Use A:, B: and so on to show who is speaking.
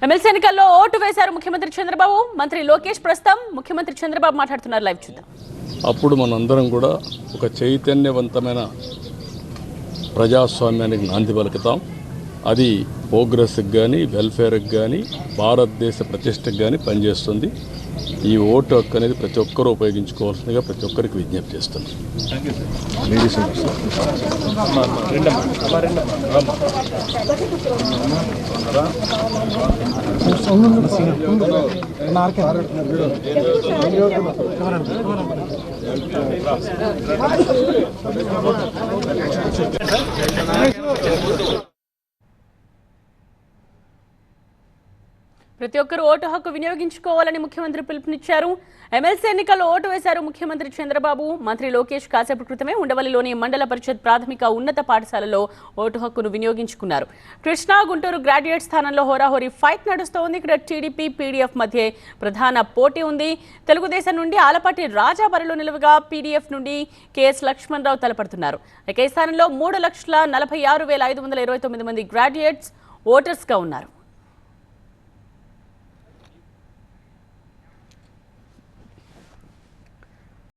A: MLC ఎన్నికల్లో vote వేశారు ముఖ్యమంత్రి చంద్రబాబు. మంత్రి లోకేష్ ప్రస్తుతం ముఖ్యమంత్రి చంద్రబాబు మాట్లాడుతున్నారు. లైవ్ చూద్దాం.
B: అప్పుడు మనందరం కూడా ఒక చైతన్యవంతమైన ప్రజాస్వామ్యానికి నాంది పలుకుతాం. అది ప్రోగ్రెస్కి కానీ వెల్ఫేర్కి కానీ భారతదేశ ప్రతిష్టకు కానీ పనిచేస్తుంది. ఈ ఓటు హక్కు అనేది ప్రతి ఒక్కరూ ఉపయోగించుకోవాల్సిందిగా ప్రతి ఒక్కరికి విజ్ఞప్తి చేస్తున్నాం.
A: ప్రతి ఒక్కరూ ఓటు హక్కు వినియోగించుకోవాలని ముఖ్యమంత్రి పిలుపునిచ్చారు. ఎమ్మెల్సీ ఎన్నికల్లో ఓటు వేశారు ముఖ్యమంత్రి చంద్రబాబు. మంత్రి లోకేష్ కాసేపు క్రితమే ఉండవల్లిలోని మండల పరిషత్ ప్రాథమిక ఉన్నత పాఠశాలలో ఓటు హక్కును వినియోగించుకున్నారు. కృష్ణా గుంటూరు గ్రాడ్యుయేట్ స్థానంలో హోరాహోరీ ఫైట్ నడుస్తోంది. ఇక్కడ టీడీపీ పీడీఎఫ్ మధ్య ప్రధాన పోటీ ఉంది. తెలుగుదేశం నుండి ఆలపాటి రాజా బరిలో నిలువగా పీడీఎఫ్ నుండి కేఎస్ లక్ష్మణరావు తలపడుతున్నారు. ఈ స్థానంలో 3,46,529 మంది గ్రాడ్యుయేట్స్ ఓటర్స్గా ఉన్నారు.